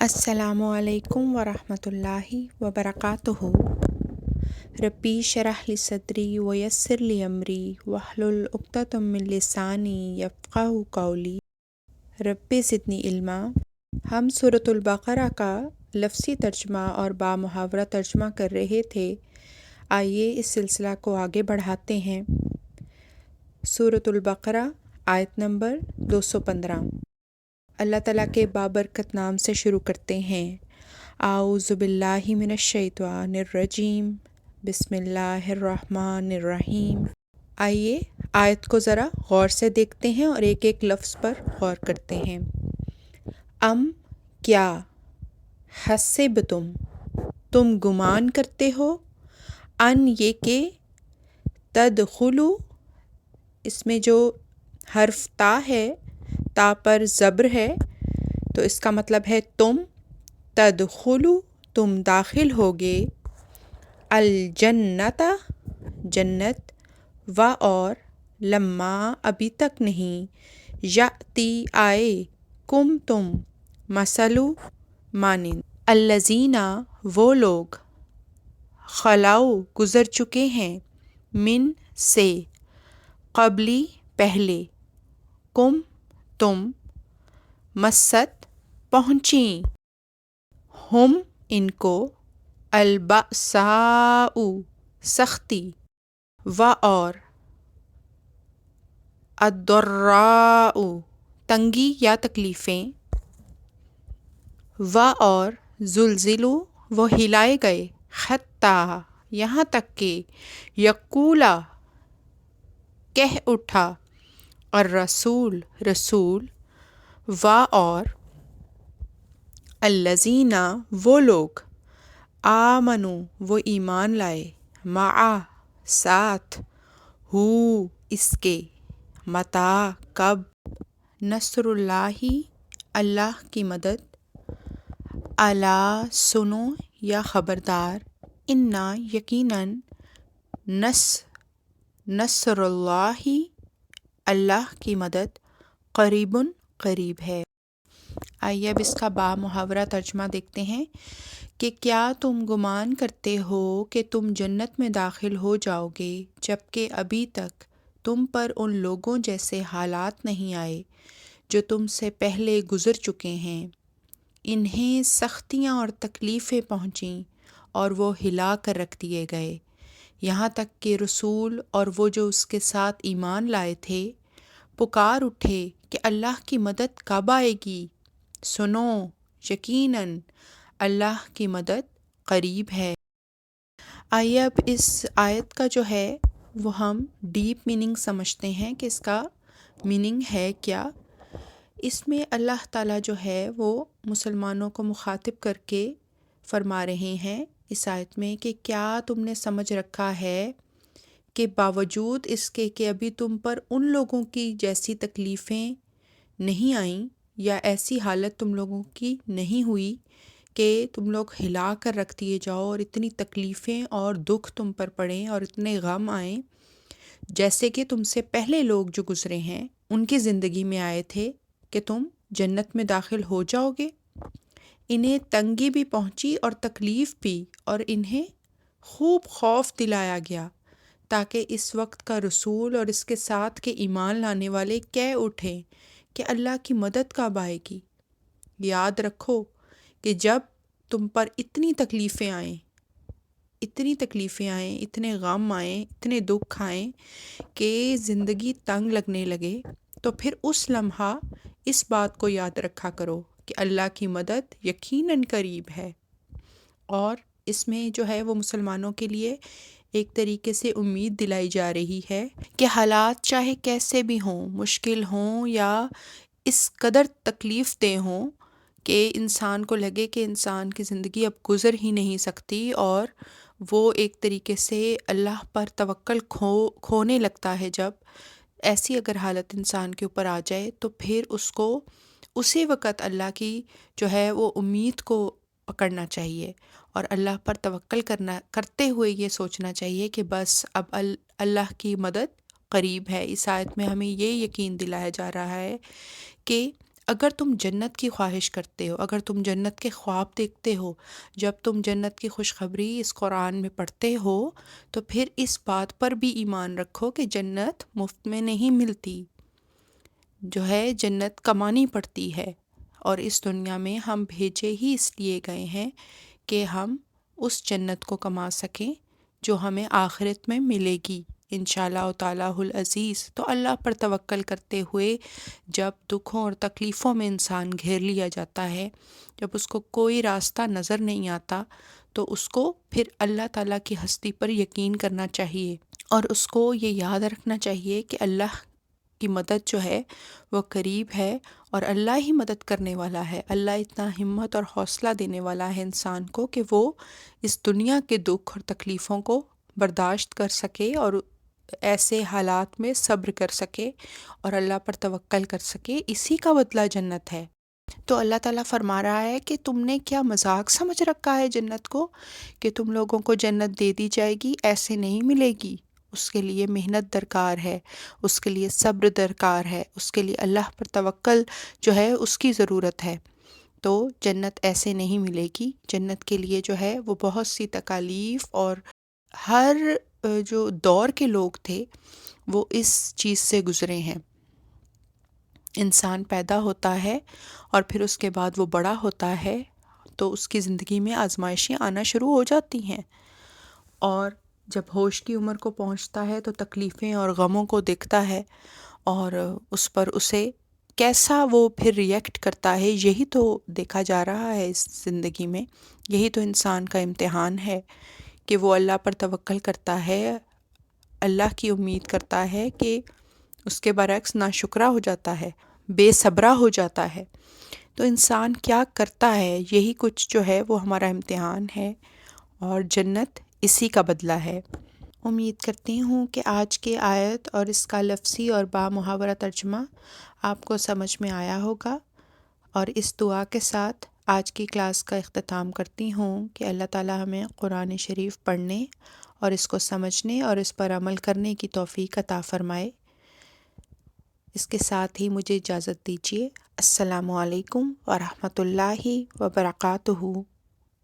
السلام علیکم ورحمۃ اللہ وبرکاتہ۔ ربی اشرح لی صدری ویسر لی امری واحلل عقدۃ من لسانی یفقہوا قولی۔ رب زدنی علما۔ ہم سورۃ البقرہ کا لفظی ترجمہ اور بامحاورہ ترجمہ کر رہے تھے۔ آئیے اس سلسلہ کو آگے بڑھاتے ہیں۔ سورۃ البقرہ آیت نمبر 215۔ اللہ تعالیٰ کے بابرکت نام سے شروع کرتے ہیں۔ اعوذ باللہ من الشیطان الرجیم، بسم اللہ الرحمن الرحیم۔ آئیے آیت کو ذرا غور سے دیکھتے ہیں اور ایک ایک لفظ پر غور کرتے ہیں۔ کیا، حسبتم تم گمان کرتے ہو، ان یہ کہ، تدخلو اس میں جو حرف تا ہے، تا پر زبر ہے تو اس کا مطلب ہے تم، تدخلو تم داخل ہوگے، الجنت جنت، و اور لما ابھی تک نہیں، یاتی آئے، کم تم مثلو مانند، الذین وہ لوگ، خلاؤ گزر چکے ہیں، من سے قبلی پہلے، کم تم، مست پہنچیں، ہم ان کو، البأساء سختی، و اور الضراء تنگی یا تکلیفیں، و اور زلزلو وہ ہلائے گئے، حتی یہاں تک کہ، یقولا کہہ اٹھا، الرسول رسول، و اور الذین وہ لوگ، آمنو وہ ایمان لائے، معا ساتھ، ہو اس کے، متی کب، نصر اللہ اللہ کی مدد، الا سنو یا خبردار، انا یقیناً، نصر اللہ اللہ کی مدد، قریب قریب ہے۔ آئیے اب اس کا بامحاورہ ترجمہ دیکھتے ہیں کہ کیا تم گمان کرتے ہو کہ تم جنت میں داخل ہو جاؤ گے جبکہ ابھی تک تم پر ان لوگوں جیسے حالات نہیں آئے جو تم سے پہلے گزر چکے ہیں، انہیں سختیاں اور تکلیفیں پہنچیں اور وہ ہلا کر رکھ دیے گئے، یہاں تک کہ رسول اور وہ جو اس کے ساتھ ایمان لائے تھے پکار اٹھے کہ اللہ کی مدد کب آئے گی، سنو یقیناً اللہ کی مدد قریب ہے۔ آئیے اب اس آیت کا جو ہے وہ ہم ڈیپ میننگ سمجھتے ہیں کہ اس کا میننگ ہے کیا۔ اس میں اللہ تعالیٰ جو ہے وہ مسلمانوں کو مخاطب کر کے فرما رہے ہیں اس آیت میں کہ کیا تم نے سمجھ رکھا ہے کہ باوجود اس کے کہ ابھی تم پر ان لوگوں کی جیسی تکلیفیں نہیں آئیں یا ایسی حالت تم لوگوں کی نہیں ہوئی کہ تم لوگ ہلا کر رکھ دیے جاؤ اور اتنی تکلیفیں اور دکھ تم پر پڑیں اور اتنے غم آئیں جیسے کہ تم سے پہلے لوگ جو گزرے ہیں ان کی زندگی میں آئے تھے کہ تم جنت میں داخل ہو جاؤ گے۔ انہیں تنگی بھی پہنچی اور تکلیف بھی، اور انہیں خوب خوف دلایا گیا تاکہ اس وقت کا رسول اور اس کے ساتھ کے ایمان لانے والے کہہ اٹھیں کہ اللہ کی مدد کب آئے گی۔ یاد رکھو کہ جب تم پر اتنی تکلیفیں آئیں، اتنے غم آئیں، اتنے دکھ آئیں کہ زندگی تنگ لگنے لگے، تو پھر اس لمحہ اس بات کو یاد رکھا کرو کہ اللہ کی مدد یقیناً قریب ہے۔ اور اس میں جو ہے وہ مسلمانوں کے لیے ایک طریقے سے امید دلائی جا رہی ہے کہ حالات چاہے کیسے بھی ہوں، مشکل ہوں یا اس قدر تکلیف دہ ہوں کہ انسان کو لگے کہ انسان کی زندگی اب گزر ہی نہیں سکتی، اور وہ ایک طریقے سے اللہ پر توکل کھونے لگتا ہے، جب ایسی اگر حالت انسان کے اوپر آ جائے تو پھر اس کو اسی وقت اللہ کی جو ہے وہ امید کو پکڑنا چاہیے اور اللہ پر توکل کرتے ہوئے یہ سوچنا چاہیے کہ بس اب اللہ کی مدد قریب ہے۔ اس آیت میں ہمیں یہ یقین دلایا جا رہا ہے کہ اگر تم جنت کی خواہش کرتے ہو، اگر تم جنت کے خواب دیکھتے ہو، جب تم جنت کی خوشخبری اس قرآن میں پڑھتے ہو، تو پھر اس بات پر بھی ایمان رکھو کہ جنت مفت میں نہیں ملتی، جو ہے جنت کمانی پڑتی ہے، اور اس دنیا میں ہم بھیجے ہی اس لیے گئے ہیں کہ ہم اس جنت کو کما سکیں جو ہمیں آخرت میں ملے گی انشاءاللہ تعالی العزیز۔ تو اللہ پر توکل کرتے ہوئے جب دکھوں اور تکلیفوں میں انسان گھیر لیا جاتا ہے، جب اس کو کوئی راستہ نظر نہیں آتا، تو اس کو پھر اللہ تعالیٰ کی ہستی پر یقین کرنا چاہیے، اور اس کو یہ یاد رکھنا چاہیے کہ اللہ کی مدد جو ہے وہ قریب ہے، اور اللہ ہی مدد کرنے والا ہے۔ اللہ اتنا ہمت اور حوصلہ دینے والا ہے انسان کو کہ وہ اس دنیا کے دکھ اور تکلیفوں کو برداشت کر سکے، اور ایسے حالات میں صبر کر سکے اور اللہ پر توکل کر سکے، اسی کا بدلہ جنت ہے۔ تو اللہ تعالیٰ فرما رہا ہے کہ تم نے کیا مذاق سمجھ رکھا ہے جنت کو، کہ تم لوگوں کو جنت دے دی جائے گی؟ ایسے نہیں ملے گی، اس کے لیے محنت درکار ہے، اس کے لیے صبر درکار ہے، اس کے لیے اللہ پر توکل جو ہے اس کی ضرورت ہے۔ تو جنت ایسے نہیں ملے گی، جنت کے لیے جو ہے وہ بہت سی تکالیف، اور ہر جو دور کے لوگ تھے وہ اس چیز سے گزرے ہیں۔ انسان پیدا ہوتا ہے اور پھر اس کے بعد وہ بڑا ہوتا ہے تو اس کی زندگی میں آزمائشیں آنا شروع ہو جاتی ہیں، اور جب ہوش کی عمر کو پہنچتا ہے تو تکلیفیں اور غموں کو دیکھتا ہے، اور اس پر اسے کیسا وہ پھر ریئیکٹ کرتا ہے، یہی تو دیکھا جا رہا ہے اس زندگی میں۔ یہی تو انسان کا امتحان ہے کہ وہ اللہ پر توکل کرتا ہے، اللہ کی امید کرتا ہے، کہ اس کے برعکس ناشکرا ہو جاتا ہے، بے صبرا ہو جاتا ہے۔ تو انسان کیا کرتا ہے، یہی کچھ جو ہے وہ ہمارا امتحان ہے، اور جنت اسی کا بدلہ ہے۔ امید کرتی ہوں کہ آج کی آیت اور اس کا لفظی اور بامحاورہ ترجمہ آپ کو سمجھ میں آیا ہوگا، اور اس دعا کے ساتھ آج کی کلاس کا اختتام کرتی ہوں کہ اللہ تعالی ہمیں قرآن شریف پڑھنے اور اس کو سمجھنے اور اس پر عمل کرنے کی توفیق عطا فرمائے۔ اس کے ساتھ ہی مجھے اجازت دیجیے۔ السلام علیکم ورحمۃ اللہ وبرکاتہ۔